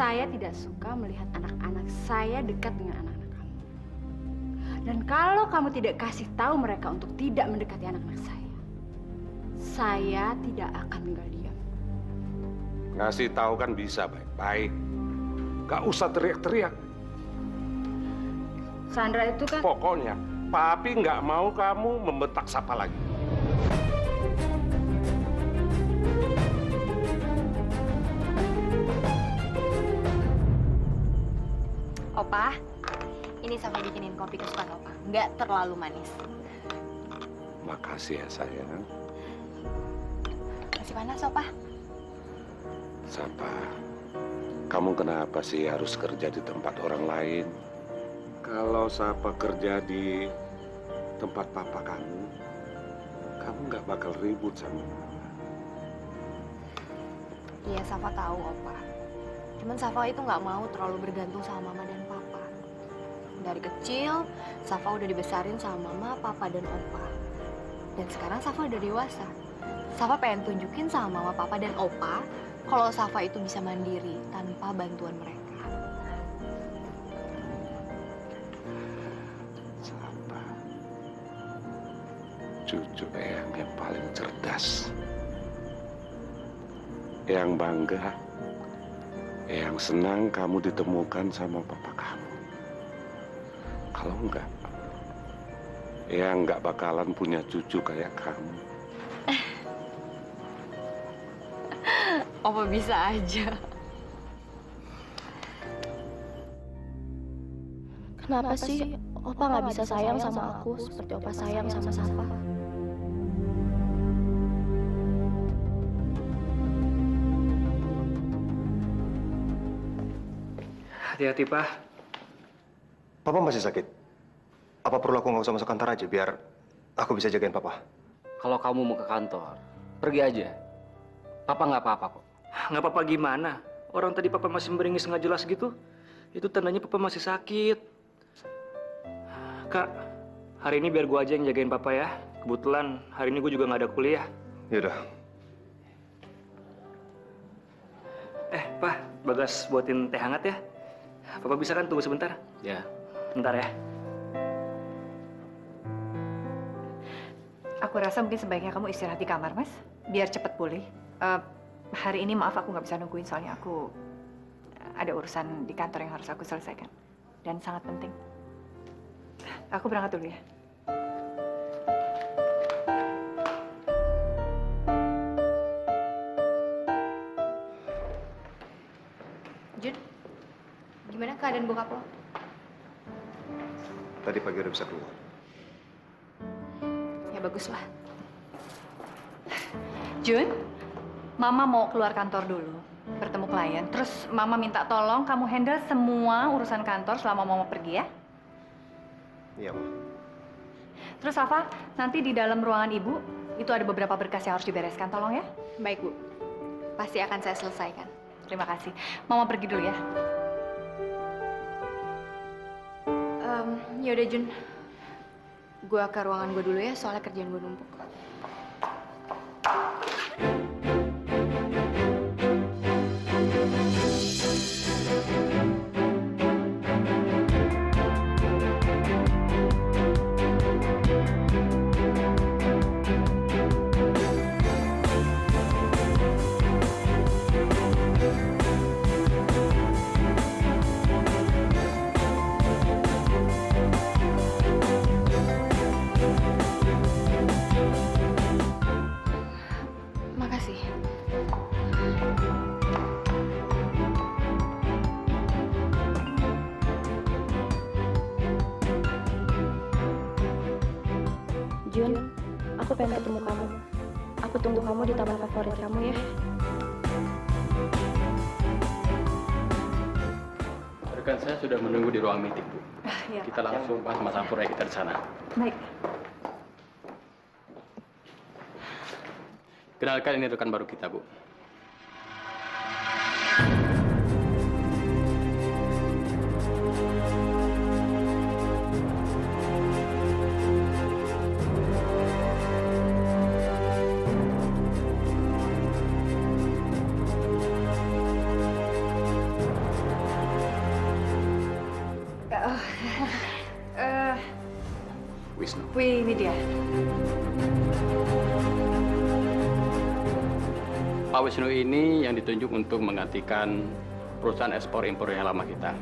Saya tidak suka melihat anak-anak saya dekat dengan anak-anak kamu. Dan kalau kamu tidak kasih tahu mereka untuk tidak mendekati anak-anak saya tidak akan tinggal diam. Ngasih tahu kan bisa baik-baik. Gak usah teriak-teriak. Sandra itu kan... Pokoknya, Papi nggak mau kamu membentak Safa lagi. Opa, ini Safa bikinin kopi kesukaan Opa. Nggak terlalu manis. Makasih ya sayang. Masih panas, Opa? Safa, kamu kenapa sih harus kerja di tempat orang lain? Kalau Safa kerja di tempat papa kamu nggak bakal ribut sama mama. Iya, Safa tahu, Opa. Cuman Safa itu nggak mau terlalu bergantung sama mama dan papa. Dari kecil, Safa udah dibesarin sama mama, papa, dan opa. Dan sekarang Safa udah dewasa. Safa pengen tunjukin sama mama, papa, dan opa kalau Safa itu bisa mandiri tanpa bantuan mereka. Safa, cucu Eyang yang paling cerdas. Eyang bangga, Eyang senang kamu ditemukan sama papa kamu. Kalau enggak, Eyang nggak bakalan punya cucu kayak kamu. Opa bisa aja. Kenapa sih Opa nggak bisa sayang sama aku seperti Opa sayang sama Safa? Hati-hati, Pak. Papa masih sakit. Apa perlu aku nggak usah masuk kantor aja biar aku bisa jagain Papa? Kalau kamu mau ke kantor, pergi aja. Papa nggak apa-apa kok. Nggak apa-apa gimana? Orang tadi papa masih meringis nggak jelas gitu. Itu tandanya papa masih sakit. Kak, hari ini biar gua aja yang jagain papa ya. Kebetulan hari ini gua juga nggak ada kuliah. Yaudah. Pak, Bagas buatin teh hangat ya. Papa bisa kan tunggu sebentar? Ya. Bentar ya. Aku rasa mungkin sebaiknya kamu istirahat di kamar, Mas. Biar cepat pulih. Hari ini maaf aku nggak bisa nungguin soalnya aku ada urusan di kantor yang harus aku selesaikan. Dan sangat penting. Aku berangkat dulu ya. Jun, gimana keadaan bokap lo? Tadi pagi udah bisa keluar. Ya baguslah. Jun, Mama mau keluar kantor dulu, bertemu klien. Terus Mama minta tolong kamu handle semua urusan kantor selama Mama pergi ya. Iya, Ma. Terus Safa, nanti di dalam ruangan Ibu, itu ada beberapa berkas yang harus dibereskan, tolong ya. Baik, Bu. Pasti akan saya selesaikan. Terima kasih. Mama pergi dulu ya. Yaudah, Jun. Gua ke ruangan gua dulu ya, soalnya kerjaan gua numpuk. Makasih. Jun, aku pengen ketemu kamu. Aku tunggu kamu di taman favorit kamu ya. Rekan saya sudah menunggu di ruang meeting, Bu. Ya, Kita langsung bahas masalah proyek kita di sana. baik. Kenalkan, ini rekan baru kita, Bu. Wisnu. Wih, ini dia. Pak Wisnu ini yang ditunjuk untuk menggantikan perusahaan ekspor impor yang lama kita.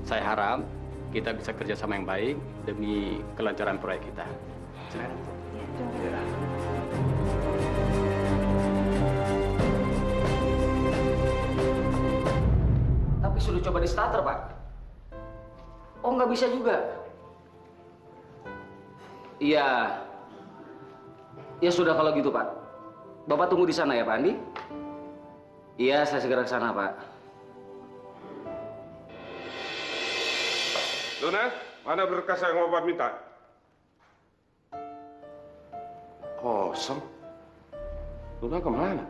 Saya harap kita bisa kerjasama yang baik demi kelancaran proyek kita. Silakan. Ya. Tapi sudah coba di starter, Pak. Oh, nggak bisa juga. Iya. Ya sudah kalau gitu, Pak. Bapak tunggu di sana ya, Pak Andi? Iya, saya segera ke sana, Pak. Luna, mana berkas yang Bapak minta? Kosong. Luna kemana?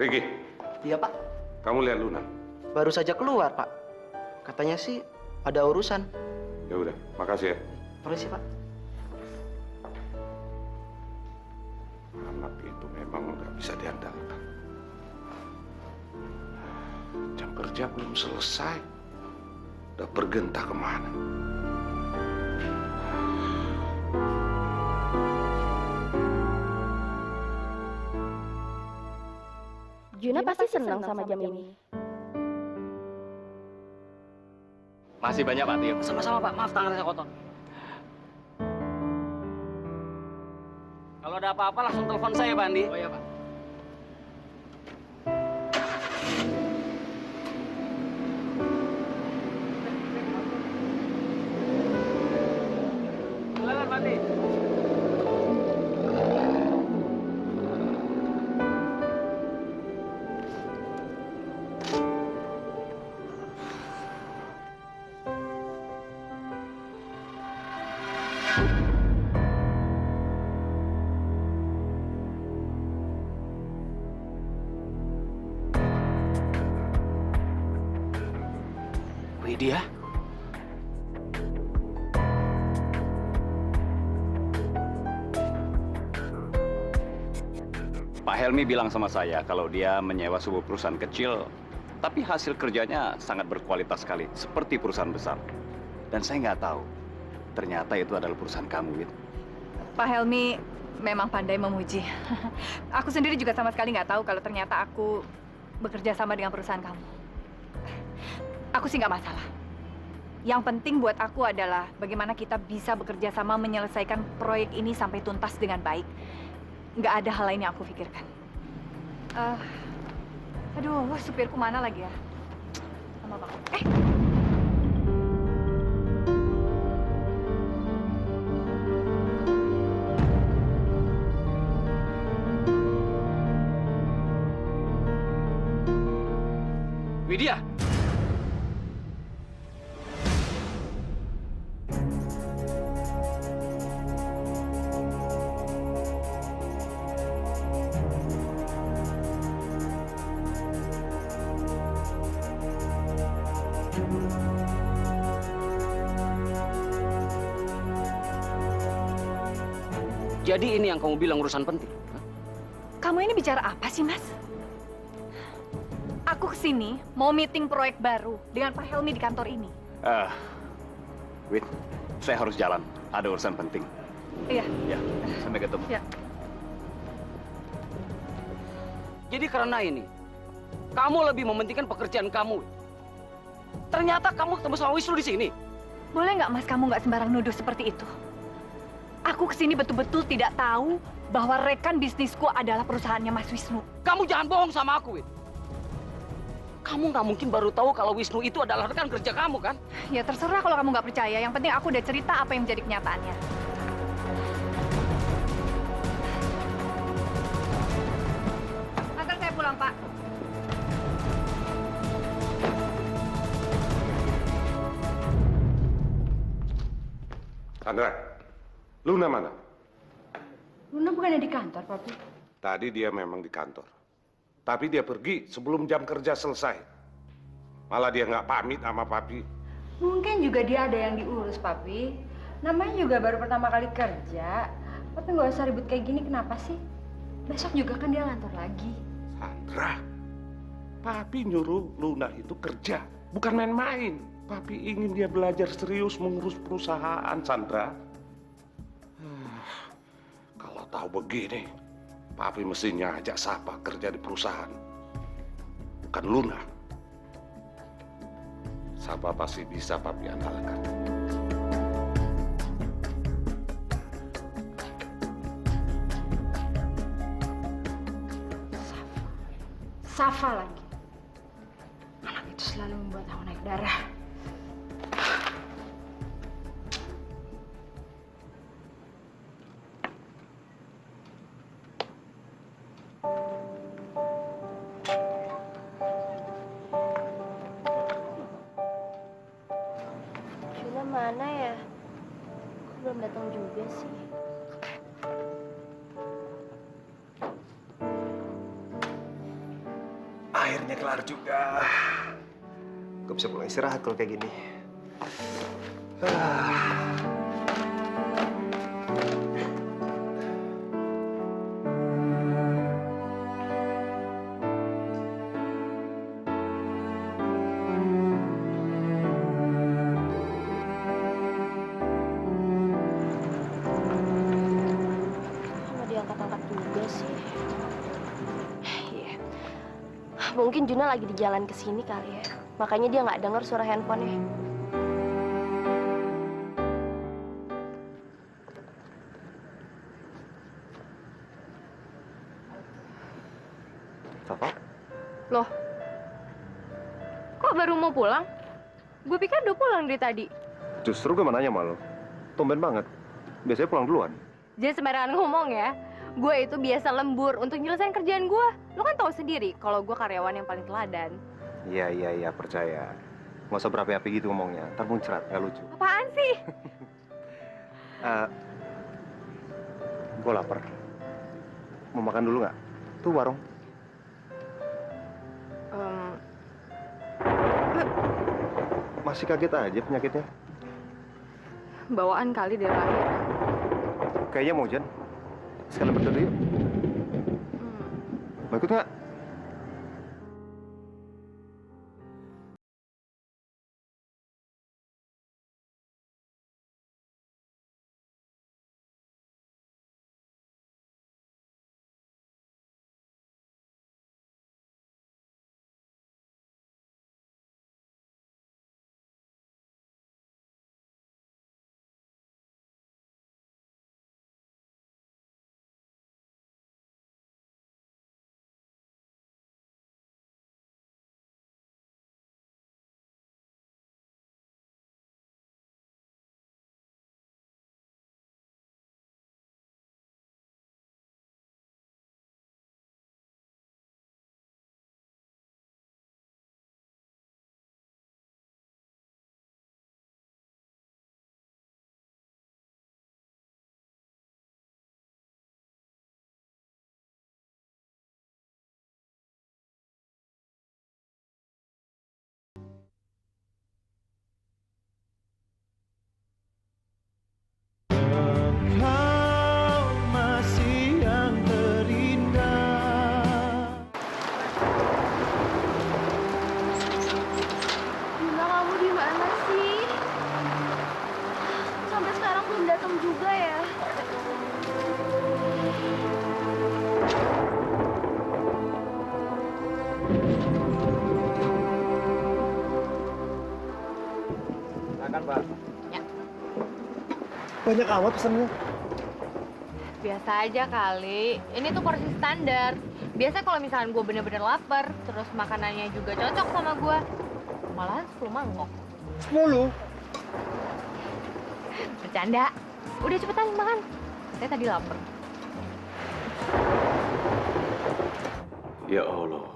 Riki, Iya, Pak. kamu lihat Luna. Baru saja keluar, Pak. Katanya sih ada urusan. Ya udah, makasih ya. Permisi, Pak. Anak itu memang nggak bisa diandalkan. Jam kerja belum selesai. Udah bergenta kemana? Juna pasti senang sama jam ini. Masih banyak, Pak Tio. Sama-sama, Pak. Maaf tangan saya kotor. Kalau ada apa-apa langsung telepon saya, Pak Andi. Oh iya, Pak. Silakan, Pak Andi. Widya? Pak Helmi bilang sama saya kalau dia menyewa sebuah perusahaan kecil, tapi hasil kerjanya sangat berkualitas sekali, seperti perusahaan besar. Dan saya nggak tahu, ternyata itu adalah perusahaan kamu, Wid. Pak Helmi memang pandai memuji. Aku sendiri juga sama sekali nggak tahu kalau ternyata aku bekerja sama dengan perusahaan kamu. Aku sih nggak masalah. Yang penting buat aku adalah bagaimana kita bisa bekerja sama menyelesaikan proyek ini sampai tuntas dengan baik. Nggak ada hal lain yang aku pikirkan. Aduh, supirku mana lagi ya? Lama banget. Widya! Jadi ini yang kamu bilang urusan penting? Hah? Kamu ini bicara apa sih, Mas? Aku kesini mau meeting proyek baru dengan Pak Helmi di kantor ini. Wid, saya harus jalan. Ada urusan penting. Iya. Ya, sampai ketemu. Ya. Jadi karena ini, kamu lebih mementingkan pekerjaan kamu. Ternyata kamu ketemu sama Wisnu di sini. Boleh nggak, Mas, kamu nggak sembarang nuduh seperti itu? Aku kesini betul-betul tidak tahu bahwa rekan bisnisku adalah perusahaannya Mas Wisnu. Kamu jangan bohong sama aku, Wid. Kamu nggak mungkin baru tahu kalau Wisnu itu adalah rekan kerja kamu, kan? Ya terserah kalau kamu nggak percaya. Yang penting aku udah cerita apa yang menjadi kenyataannya. Antar saya pulang, Pak. Sandra, Luna mana? Luna bukannya di kantor, Papi? Tadi dia memang di kantor. Tapi dia pergi sebelum jam kerja selesai. Malah dia nggak pamit sama Papi. Mungkin juga dia ada yang diurus, Papi. Namanya juga baru pertama kali kerja. Papi nggak usah ribut kayak gini, kenapa sih? Besok juga kan dia ngantor lagi. Sandra, Papi nyuruh Luna itu kerja, bukan main-main. Papi ingin dia belajar serius mengurus perusahaan, Sandra. tahu begini, Papi mestinya ajak Safa kerja di perusahaan. Bukan Luna. Safa pasti bisa Papi andalkan. Safa lagi. Anak itu selalu membuat aku naik darah. Juna mana ya? Kok belum datang juga sih? Akhirnya kelar juga. Gue bisa pulang istirahat kalau kayak gini. Nggak diangkat-angkat juga sih. Iya. Mungkin Juna lagi di jalan ke sini kali ya. Makanya dia nggak dengar suara handphonenya. Safa? Loh, kok baru mau pulang? Gue pikir udah pulang dari tadi. Justru gue mau nanya sama lo. Tumben banget. Biasanya pulang duluan. Jangan sembarangan ngomong ya. Gue itu biasa lembur untuk nyelesain kerjaan gue. Lo kan tahu sendiri kalau gue karyawan yang paling teladan. Iya, percaya. Nggak usah berapi-api gitu ngomongnya. Ntar muncrat, nggak lucu. Apaan sih? Gue lapar. Mau makan dulu nggak? Tuh warung. Masih kaget aja penyakitnya. Bawaan kali dari lahir. Kayaknya mau hujan. Sekalian berteduh yuk. Mau ikut nggak? Juna, kamu di mana sih? Sampai sekarang belum datang juga ya? Silakan, Pak. Ya. Banyak amat pesannya. Biasa aja kali. Ini tuh porsi standar. Biasa kalau misalkan gue bener-bener lapar, terus makanannya juga cocok sama gue, malahan 10 mangkok. 10? Bercanda. Udah cepetan makan. Saya tadi lapar. Ya Allah,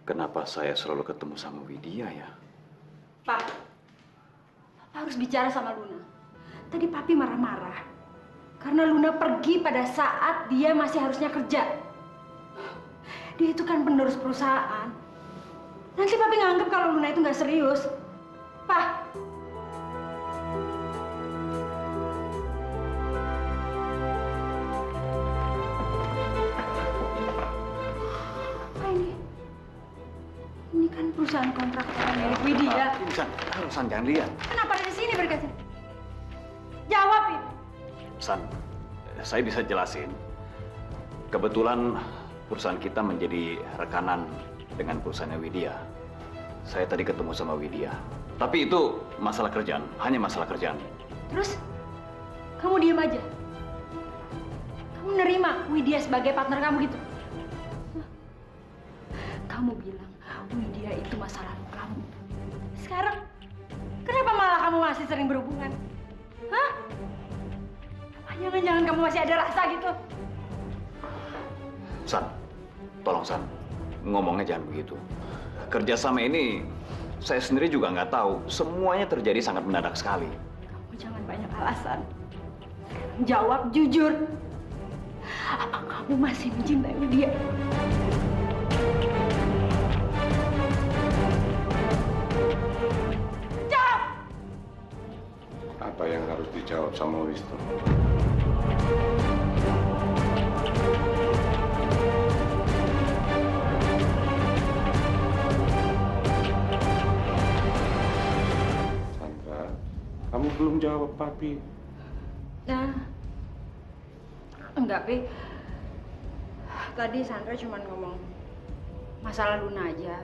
kenapa saya selalu ketemu sama Widya ya? Pak, Papa harus bicara sama Luna. Tadi Papi marah-marah. Karena Luna pergi pada saat dia masih harusnya kerja. Dia itu kan penerus perusahaan. Nanti Papi nganggep kalau Luna itu nggak serius. Pak. Apa ini? Ini kan perusahaan kontraktor milik Widya. San, jangan lihat. Kenapa ada di sini berkasnya? Jawab, Pin. San, saya bisa jelasin. Kebetulan perusahaan kita menjadi rekanan dengan perusahaannya Widya. Saya tadi ketemu sama Widya. Tapi itu masalah kerjaan, hanya masalah kerjaan. Terus kamu diam aja. Kamu nerima Widya sebagai partner kamu gitu? Hah? Kamu bilang Widya itu masa lalu kamu. Sekarang kenapa malah kamu masih sering berhubungan? Hah? Apa jangan-jangan kamu masih ada rasa gitu? San, tolong San, ngomongnya jangan begitu. Kerjasama ini saya sendiri juga nggak tahu. Semuanya terjadi sangat mendadak sekali. Kamu jangan banyak alasan. Sekarang jawab jujur. Apa kamu masih mencintai dia? Jawab! Apa yang harus dijawab sama Wisnu? Sandra, kamu belum jawab Papi. Nah, enggak, Pi. Tadi Sandra cuma ngomong masalah Luna aja.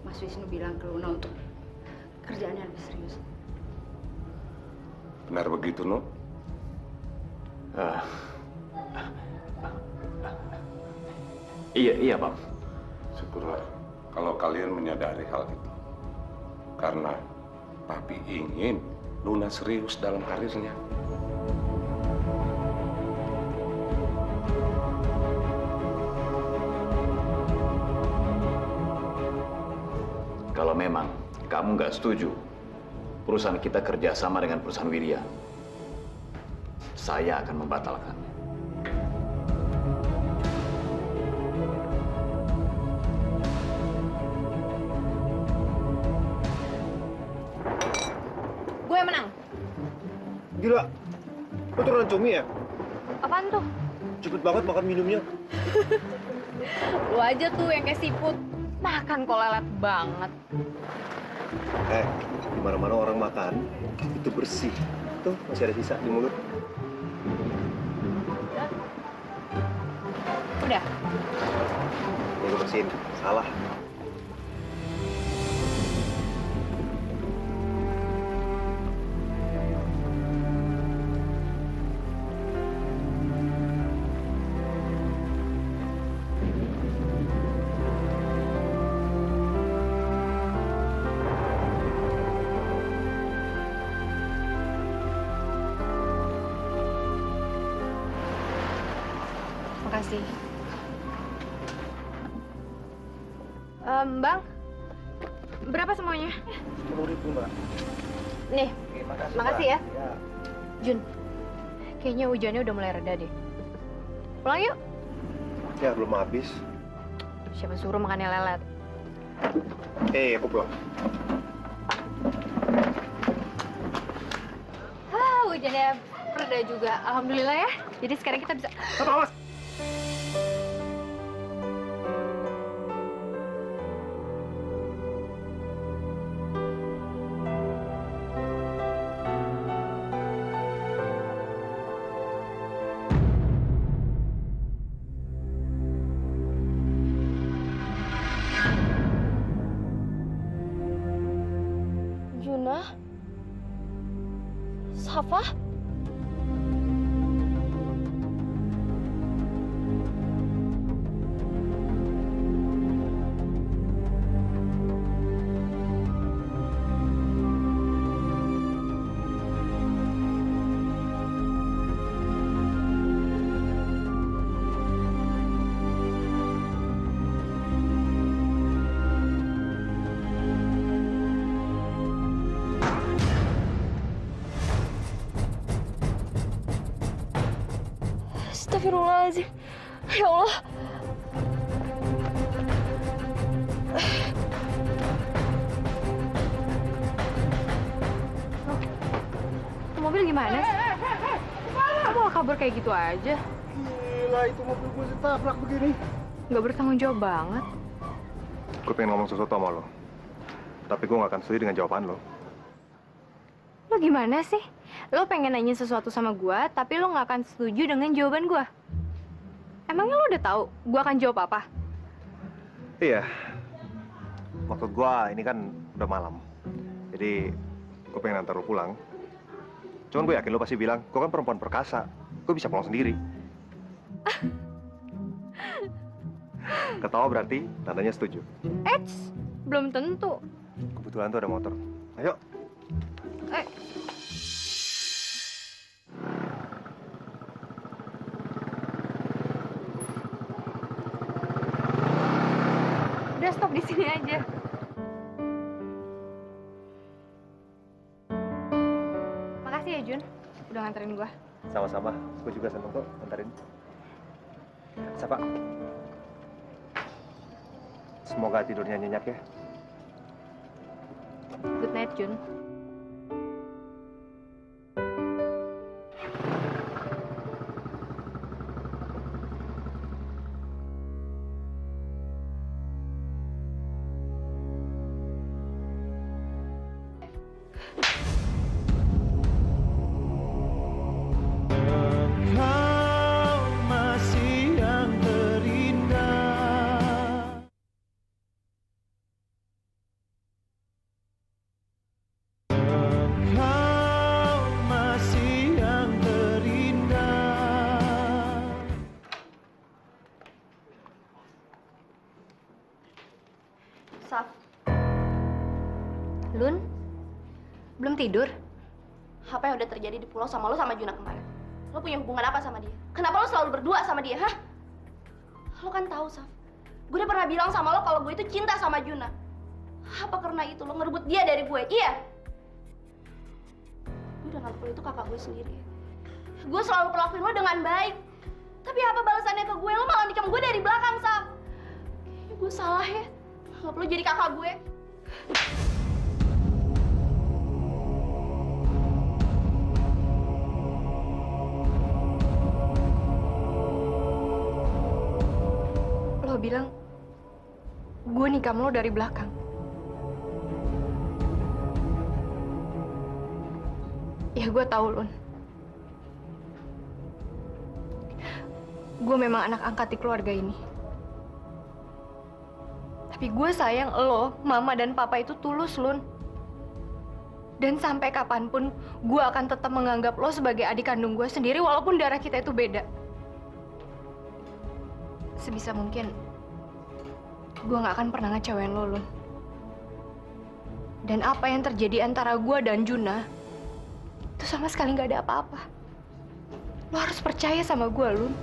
Mas Wisnu bilang ke Luna untuk kerjaannya lebih serius. Benar begitu, No? Iya, Bang. Syukurlah kalau kalian menyadari hal itu. Karena Papi ingin Luna serius dalam karirnya. Kalau memang kamu nggak setuju perusahaan kita kerjasama dengan perusahaan Widya, saya akan membatalkannya. Gue yang menang. Gila, lo turunan cumi ya? Apaan tuh? Cepet banget makan minumnya. Lu aja tuh yang kayak siput. Makan kok lelet banget. Di mana-mana orang makan itu bersih. Tuh masih ada sisa di mulut. Udah. Ini gue bersihin. Salah. Makasih. Bang, berapa semuanya? 10.000, Mbak. Nih, Oke, makasih ya. Ya. Jun, kayaknya hujannya udah mulai reda deh. Pulang yuk. Ya, belum habis. Siapa suruh makannya lelet? Aku pulang. Hujannya reda juga. Alhamdulillah ya. Jadi sekarang kita bisa... Awas! Juna? Safa? Astagfirullahaladzim. Ya Allah. Mobil gimana sih? Kamu malah kabur kayak gitu aja. Gila, itu mobil gue ditabrak begini. Nggak bertanggung jawab banget. Gue pengen ngomong sesuatu sama lo. Tapi gue gak akan setuju dengan jawaban lo. Lo gimana sih? Lo pengen nanya sesuatu sama gue, tapi lo nggak akan setuju dengan jawaban gue. Emangnya lo udah tahu gue akan jawab apa? Iya. Maksud gua ini kan udah malam. Jadi gue pengen antar lo pulang. Cuman gue yakin lo pasti bilang, gue kan perempuan perkasa. Gue bisa pulang sendiri. Ketawa berarti tandanya setuju. Eits, belum tentu. Kebetulan tuh ada motor. Ayo. Udah stop di sini aja. Makasih ya Jun, udah nganterin gua. Sama-sama. Gue juga seneng kok antarin. Siapa? Semoga tidurnya nyenyak ya. Good night Jun. Saf, Lun, belum tidur? apa yang udah terjadi di pulau sama lo sama Juna kemarin? Lo punya hubungan apa sama dia? Kenapa lo selalu berdua sama dia, hah? Lo kan tahu, Saf. Gue udah pernah bilang sama lo kalau gue itu cinta sama Juna. Apa karena itu lo ngerebut dia dari gue? Iya. Gue udah nganggep lo itu kakak gue sendiri. Gue selalu perlakuin lo dengan baik. Tapi apa balasannya ke gue? Lo malah nikam gue dari belakang, Saf. Kayaknya gue salah ya. Nggak perlu jadi kakak gue. Lo bilang gue nikam lo dari belakang. Ya gue tahu Lun. Gue memang anak angkat di keluarga ini. Tapi gue sayang lo, mama dan papa itu tulus Lun. Dan sampai kapanpun gue akan tetap menganggap lo sebagai adik kandung gue sendiri walaupun darah kita itu beda. Sebisa mungkin gue gak akan pernah ngecewain lo, Lun. Dan apa yang terjadi antara gue dan Juna itu sama sekali gak ada apa-apa. Lo harus percaya sama gue, Lun.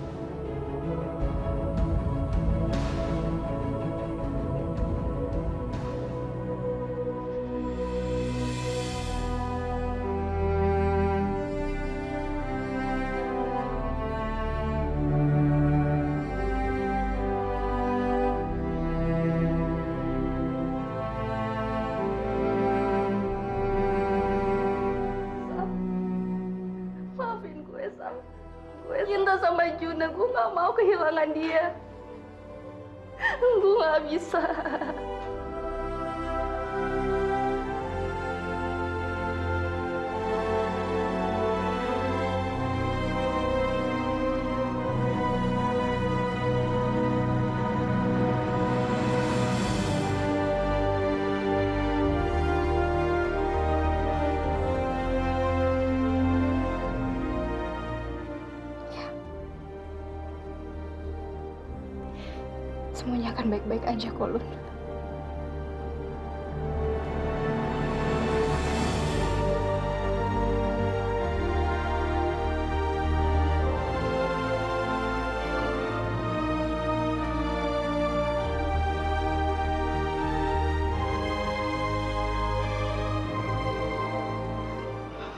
Maafin gue, Sam. Gue cinta sama Juna. Gue gak mau kehilangan dia. Gue gak bisa. Semuanya akan baik-baik aja kok, Lun.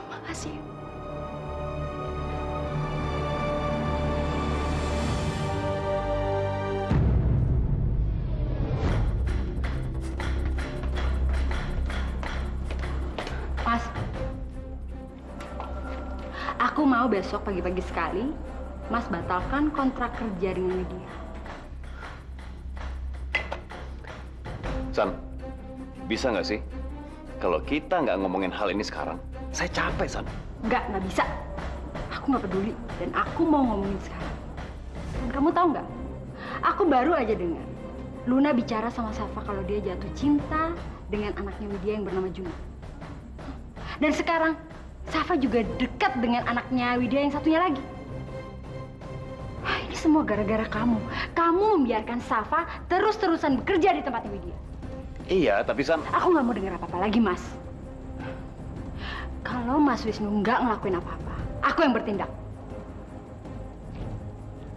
Makasih. Mas, aku mau besok pagi-pagi sekali Mas batalkan kontrak kerja dengan Widya. San, bisa nggak sih Kalau kita nggak ngomongin hal ini sekarang, saya capek, San. Nggak bisa. Aku nggak peduli dan aku mau ngomongin sekarang. Dan kamu tahu nggak? Aku baru aja dengar Luna bicara sama Safa kalau dia jatuh cinta dengan anaknya Widya yang bernama Juna. Dan sekarang Safa juga dekat dengan anaknya Widya yang satunya lagi. Ini semua gara-gara kamu. Kamu membiarkan Safa terus-terusan bekerja di tempatnya Widya. Iya, tapi San... Aku nggak mau dengar apa-apa lagi, Mas. Kalau Mas Wisnu nggak ngelakuin apa-apa, aku yang bertindak.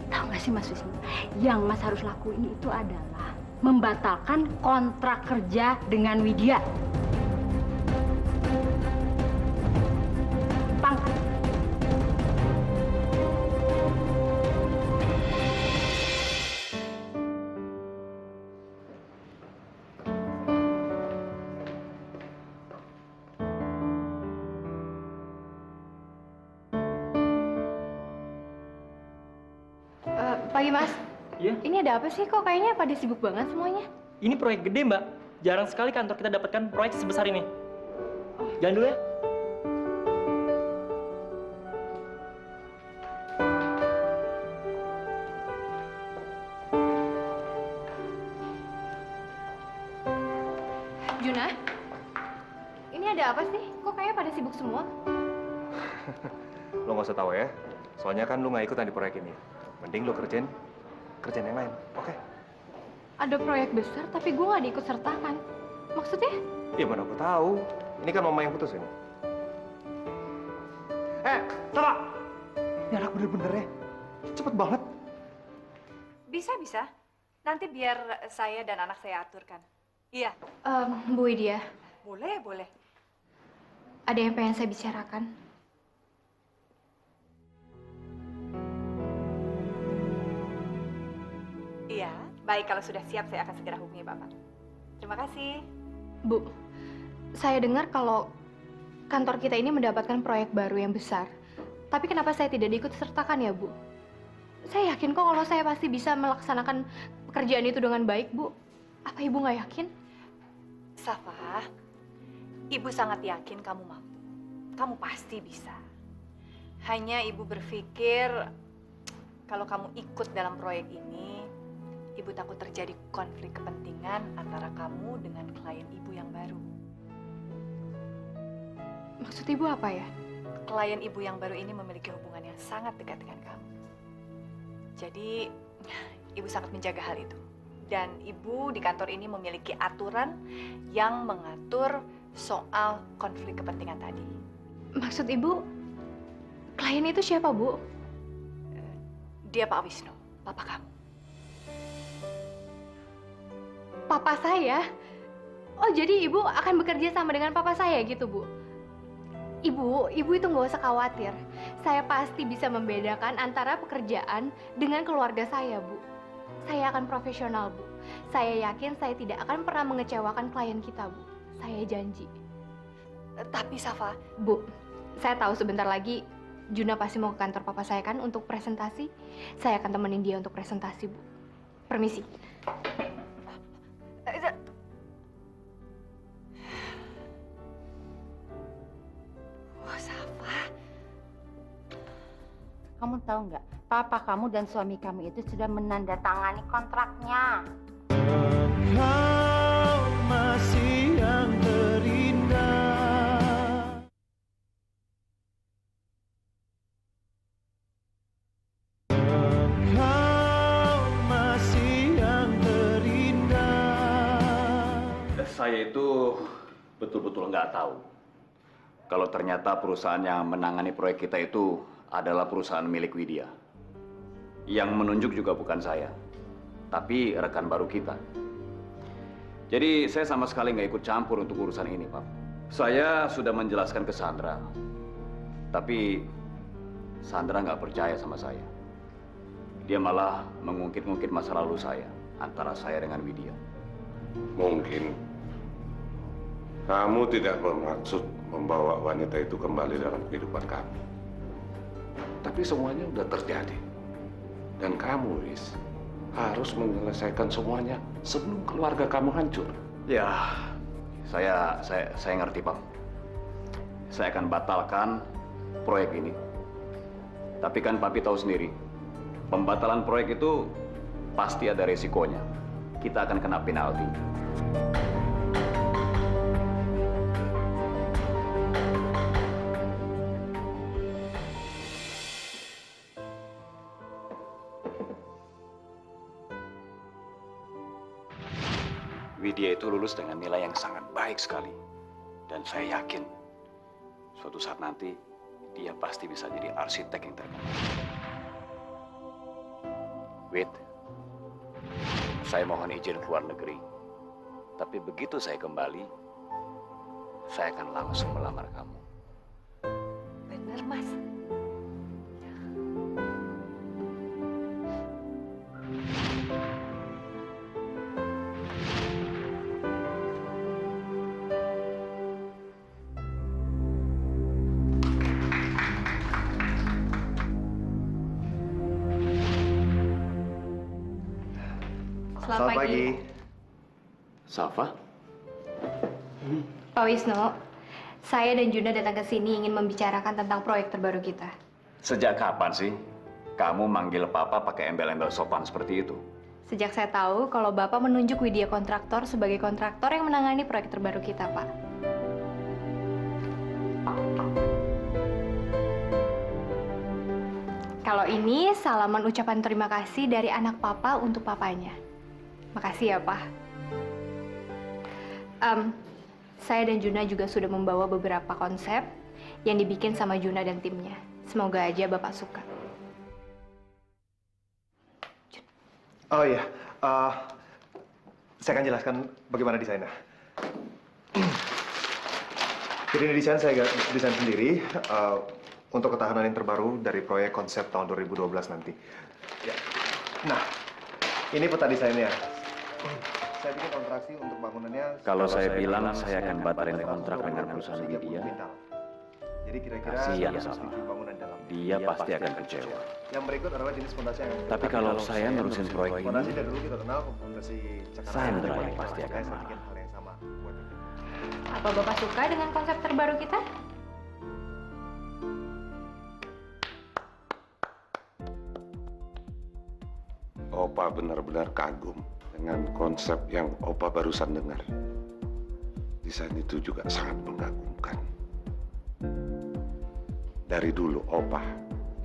Tahu nggak sih Mas Wisnu? Yang Mas harus lakuin itu adalah membatalkan kontrak kerja dengan Widya. Pangkat. Pagi Mas. Iya. Ini ada apa sih? Kok kayaknya pada sibuk banget semuanya? Ini proyek gede, Mbak. Jarang sekali kantor kita dapatkan proyek sebesar ini. Jalan dulu ya. Juna, ini ada apa sih? Kok kayaknya pada sibuk semua? Lo nggak usah tahu ya. Soalnya kan lo nggak ikutan di proyek ini. Mending lo kerjain yang lain, oke? Ada proyek besar, tapi gue nggak diikut sertakan. Maksudnya? Iya mana aku tahu. Ini kan mama yang putusin. Salah. Ini anak bener-bener ya. Cepet banget. Bisa. Nanti biar saya dan anak saya aturkan. Iya, Bu Widya, boleh. ada yang pengen saya bicarakan. Iya, baik kalau sudah siap saya akan segera hubungi Bapak. Terima kasih. Bu, saya dengar kalau kantor kita ini mendapatkan proyek baru yang besar. Tapi kenapa saya tidak diikut sertakan ya, Bu? Saya yakin kok kalau saya pasti bisa melaksanakan pekerjaan itu dengan baik, Bu. Apa Ibu nggak yakin? Safa, Ibu sangat yakin kamu mampu. Kamu pasti bisa. Hanya Ibu berpikir kalau kamu ikut dalam proyek ini, Ibu takut terjadi konflik kepentingan antara kamu dengan klien Ibu yang baru. Maksud Ibu apa ya? Klien Ibu yang baru ini memiliki hubungan yang sangat dekat dengan kamu. Jadi, Ibu sangat menjaga hal itu. Dan Ibu di kantor ini memiliki aturan yang mengatur soal konflik kepentingan tadi. Maksud Ibu, klien itu siapa, Bu? Dia Pak Wisnu, papa kamu. Papa saya? Oh, jadi Ibu akan bekerja sama dengan papa saya gitu, Bu? Ibu itu nggak usah khawatir. Saya pasti bisa membedakan antara pekerjaan dengan keluarga saya, Bu. Saya akan profesional, Bu. Saya yakin saya tidak akan pernah mengecewakan klien kita, Bu. Saya janji. Tapi Safa, Bu, saya tahu sebentar lagi Juna pasti mau ke kantor papa saya kan untuk presentasi. Saya akan temenin dia untuk presentasi, Bu. Permisi. Wah, Safa. Kamu tahu nggak, papa kamu dan suami kamu itu sudah menandatangani kontraknya. Kau masih yang terindah. Kau masih yang terindah. Saya itu betul-betul nggak tahu kalau ternyata perusahaan yang menangani proyek kita itu adalah perusahaan milik Widya. Yang menunjuk juga bukan saya, tapi rekan baru kita. Jadi saya sama sekali nggak ikut campur untuk urusan ini, Pak. Saya sudah menjelaskan ke Sandra, tapi Sandra nggak percaya sama saya. Dia malah mengungkit-ungkit masa lalu saya, antara saya dengan Widya. Mungkin kamu tidak bermaksud membawa wanita itu kembali dalam kehidupan kami. Tapi semuanya udah terjadi. Dan kamu, Wis, harus menyelesaikan semuanya sebelum keluarga kamu hancur. Ya, Saya ngerti, Pak. Saya akan batalkan proyek ini. Tapi kan Papi tahu sendiri, pembatalan proyek itu pasti ada resikonya. Kita akan kena penalti. Widya itu lulus dengan nilai yang sangat baik sekali. Dan saya yakin, suatu saat nanti, dia pasti bisa jadi arsitek yang terkenal. Wid, saya mohon izin keluar negeri. Tapi begitu saya kembali, saya akan langsung melamar kamu. Bener, Mas. Selamat pagi. Safa? Pak Wisnu, saya dan Juna datang ke sini ingin membicarakan tentang proyek terbaru kita. Sejak kapan sih kamu manggil Papa pakai embel-embel sopan seperti itu? Sejak saya tahu kalau Bapak menunjuk Widya Kontraktor sebagai kontraktor yang menangani proyek terbaru kita, Pak. Kalau ini salaman ucapan terima kasih dari anak Papa untuk papanya. Makasih ya, Pak. Saya dan Juna juga sudah membawa beberapa konsep yang dibikin sama Juna dan timnya. Semoga aja Bapak suka. Oh iya, saya akan jelaskan bagaimana desainnya. Jadi ini desain saya desain sendiri untuk ketahanan yang terbaru dari proyek konsep tahun 2012 nanti. Ya. Nah, ini peta desainnya. Saya bikin kontraksi untuk bangunannya. Kalau saya bilang saya akan batalin kontrak dengan perusahaan Widya, jadi kira-kira kasihan Safa. bangunan dalam. Dia pasti akan kecewa. Yang berikut adalah jenis fondasi yang. Tapi kalau saya nerusin proyek ini, fondasi dari dulu kita kenal fondasi cakaran. Sandra yang pasti akan Saya marah. bikin hal yang sama buat itu. Apa Bapak suka dengan konsep terbaru kita? Opa benar-benar kagum dengan konsep yang Opa barusan dengar. Desain itu juga sangat mengagumkan. Dari dulu Opa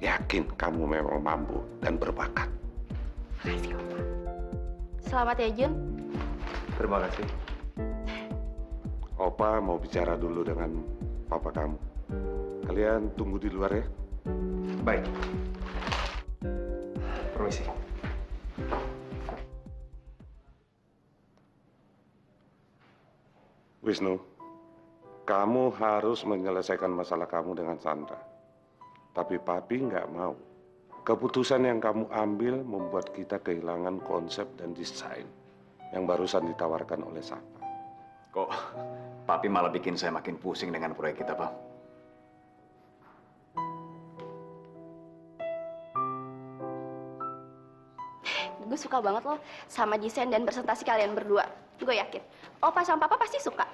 yakin kamu memang mampu dan berbakat. Makasih, Opa. Selamat ya, Jun. Terima kasih. Opa mau bicara dulu dengan papa kamu. Kalian tunggu di luar ya. Baik. Permisi. Wisnu, kamu harus menyelesaikan masalah kamu dengan Sandra. Tapi Papi nggak mau. Keputusan yang kamu ambil membuat kita kehilangan konsep dan desain yang barusan ditawarkan oleh Safa. Kok Papi malah bikin saya makin pusing dengan proyek kita, Pak? Gue suka banget loh sama desain dan presentasi kalian berdua. Gue yakin Opa sama Papa pasti suka.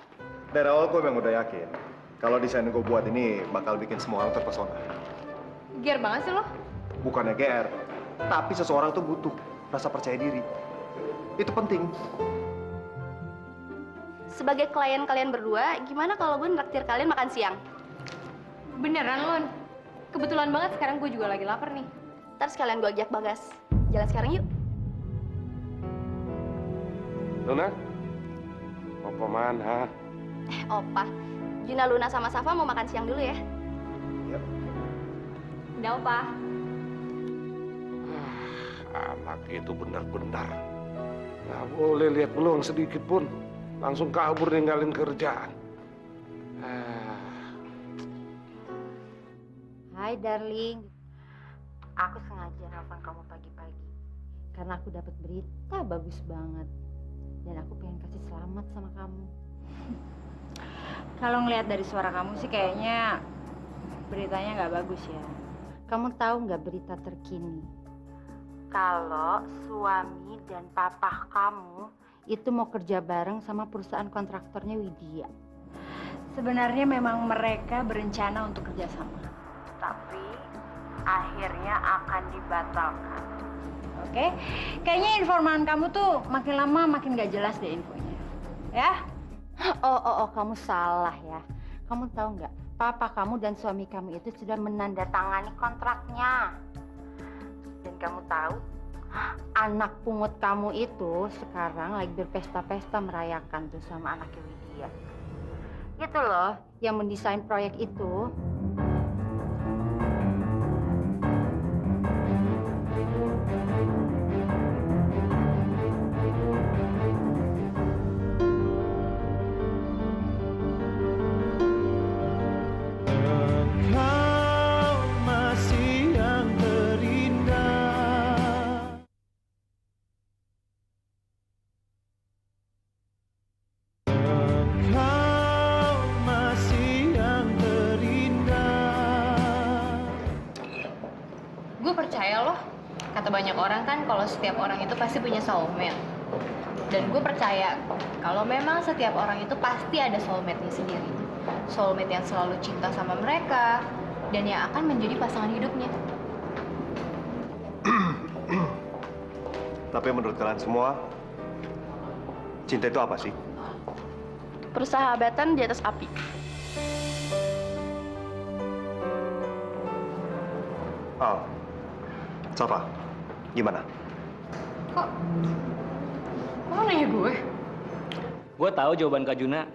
Dari awal gue memang udah yakin kalau desain yang gue buat ini bakal bikin semua orang terpesona. Gear banget sih lo. Bukannya GR, tapi seseorang tuh butuh rasa percaya diri. Itu penting. Sebagai klien kalian berdua, gimana kalau gue nraktir kalian makan siang? Beneran, Lun. Kebetulan banget sekarang gue juga lagi lapar nih. Ntar sekalian gue ajak Bagas. Jalan sekarang yuk. Luna, mau kemana? Opa, Juna, Luna sama Safa mau makan siang dulu ya. Yap. Udah, Opa. Anak itu benar-benar nggak boleh lihat peluang sedikit pun, langsung kabur ninggalin kerjaan. Hai darling, aku sengaja nelfon kamu pagi-pagi karena aku dapat berita bagus banget dan aku pengen kasih selamat sama kamu. Kalau ngelihat dari suara kamu sih kayaknya beritanya nggak bagus ya. Kamu tahu nggak berita terkini? Kalau suami dan papa kamu itu mau kerja bareng sama perusahaan kontraktornya Widya. Sebenarnya memang mereka berencana untuk kerjasama. Tapi akhirnya akan dibatalkan. Oke? Kayaknya informan kamu tuh makin lama makin gak jelas deh infonya. Ya? Oh, kamu salah ya. Kamu tahu nggak? Papa kamu dan suami kamu itu sudah menandatangani kontraknya. Dan kamu tahu, anak pungut kamu itu sekarang lagi berpesta-pesta merayakan tuh sama anaknya Widya. Itu loh yang mendesain proyek itu. Engkau masih yang terindah. Engkau masih yang terindah. Gue percaya loh. Kata banyak orang kan kalau setiap orang itu pasti punya soulmate. Dan gue percaya kalau memang setiap orang itu pasti ada soulmate-nya sendiri. Soulmate yang selalu cinta sama mereka dan yang akan menjadi pasangan hidupnya. Tapi menurut kalian semua, cinta itu apa sih? Persahabatan di atas api. Oh, Safa, gimana? Kok lo nanya gue? Gue tahu jawaban Kak Juna.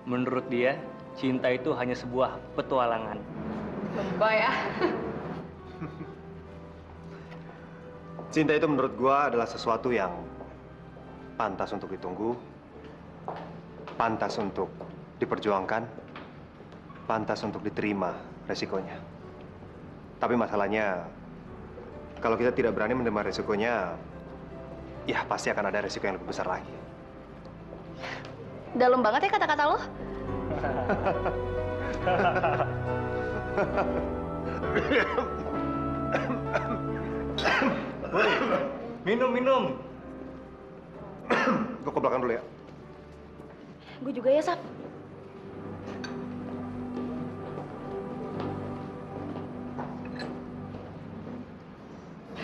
Menurut dia, cinta itu hanya sebuah petualangan. Lebay ya. Cinta itu menurut gua adalah sesuatu yang pantas untuk ditunggu, pantas untuk diperjuangkan, pantas untuk diterima resikonya. Tapi masalahnya, kalau kita tidak berani menerima resikonya, ya pasti akan ada resiko yang lebih besar lagi. Dalam banget ya kata-kata lo. Minum. Gue ke belakang dulu ya. Gue juga ya, Saf.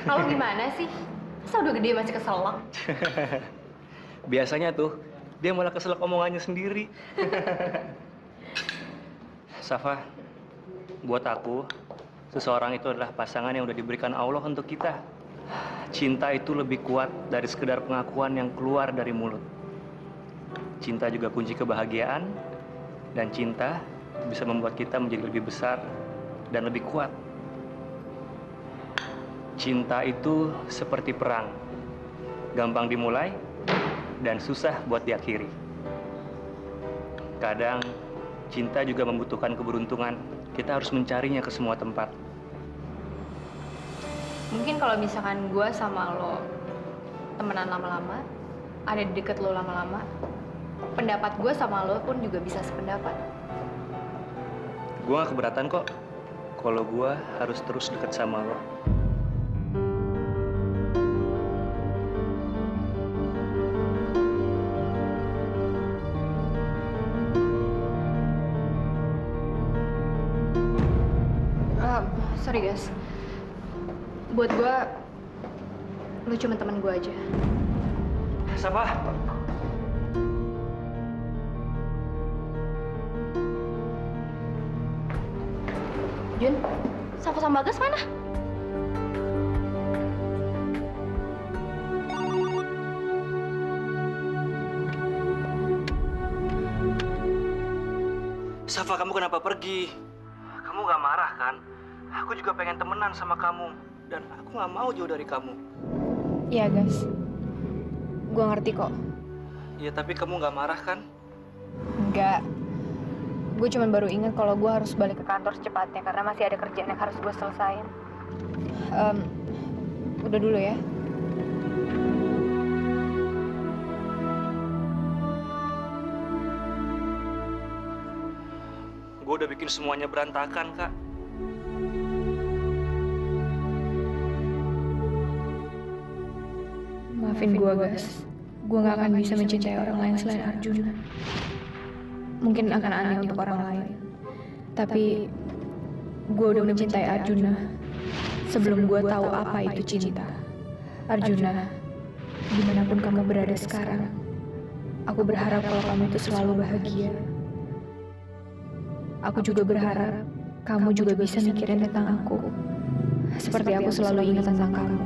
Kalau gimana sih? Masa udah gede masih keselak? Biasanya tuh, dia malah keselak omongannya sendiri. Safa, buat aku, seseorang itu adalah pasangan yang udah diberikan Allah untuk kita. Cinta itu lebih kuat dari sekedar pengakuan yang keluar dari mulut. Cinta juga kunci kebahagiaan, dan cinta bisa membuat kita menjadi lebih besar dan lebih kuat. Cinta itu seperti perang, gampang dimulai dan susah buat diakhiri. Kadang cinta juga membutuhkan keberuntungan. Kita harus mencarinya ke semua tempat. Mungkin kalau misalkan gue sama lo temenan lama-lama, ada di deket lo lama-lama, pendapat gue sama lo pun juga bisa sependapat. Gue gak keberatan kok kalau gue harus terus deket sama lo. Sorry guys, buat gue, lu cuma teman gue aja. Safa. Jun, Safa sama Bagas mana? Safa, kamu kenapa pergi? Kamu gak marah kan? Aku juga pengen temenan sama kamu. Dan aku gak mau jauh dari kamu. Iya guys, gue ngerti kok. Ya tapi kamu gak marah kan? Enggak, gue cuma baru ingat kalau gue harus balik ke kantor secepatnya karena masih ada kerjaan yang harus gue selesain. Udah dulu ya. Gue udah bikin semuanya berantakan, Kak. Maafin gue guys, gue gak akan bisa mencintai orang lain selain Arjuna. Mungkin akan aneh untuk orang lain, tapi gue udah mencintai Arjuna sebelum gue tahu apa itu cinta. Arjuna, dimanapun kamu berada sekarang, aku berharap kalau kamu itu selalu bahagia. Aku juga berharap kamu juga bisa mikirin tentang aku, seperti aku selalu ingat tentang kamu.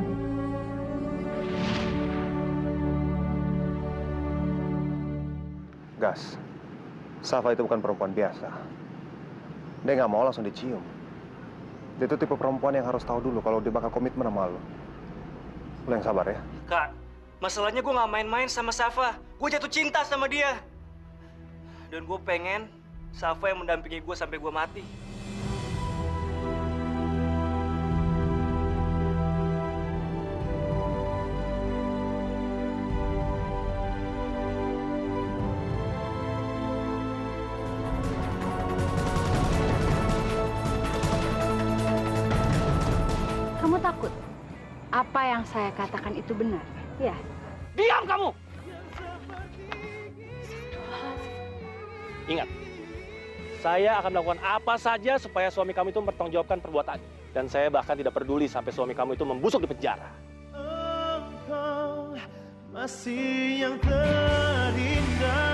Gas, Safa itu bukan perempuan biasa. Dia nggak mau langsung dicium. Dia itu tipe perempuan yang harus tahu dulu kalau dia bakal komitmen sama lo. Lo yang sabar ya. Kak, masalahnya gue nggak main-main sama Safa. Gue jatuh cinta sama dia. Dan gue pengen Safa yang mendampingi gue sampai gue mati. Kamu takut? Apa yang saya katakan itu benar? Ya. Diam kamu! Ingat, saya akan melakukan apa saja supaya suami kamu itu mempertanggungjawabkan perbuatannya. Dan saya bahkan tidak peduli sampai suami kamu itu membusuk di penjara. Engkau masih yang terindah.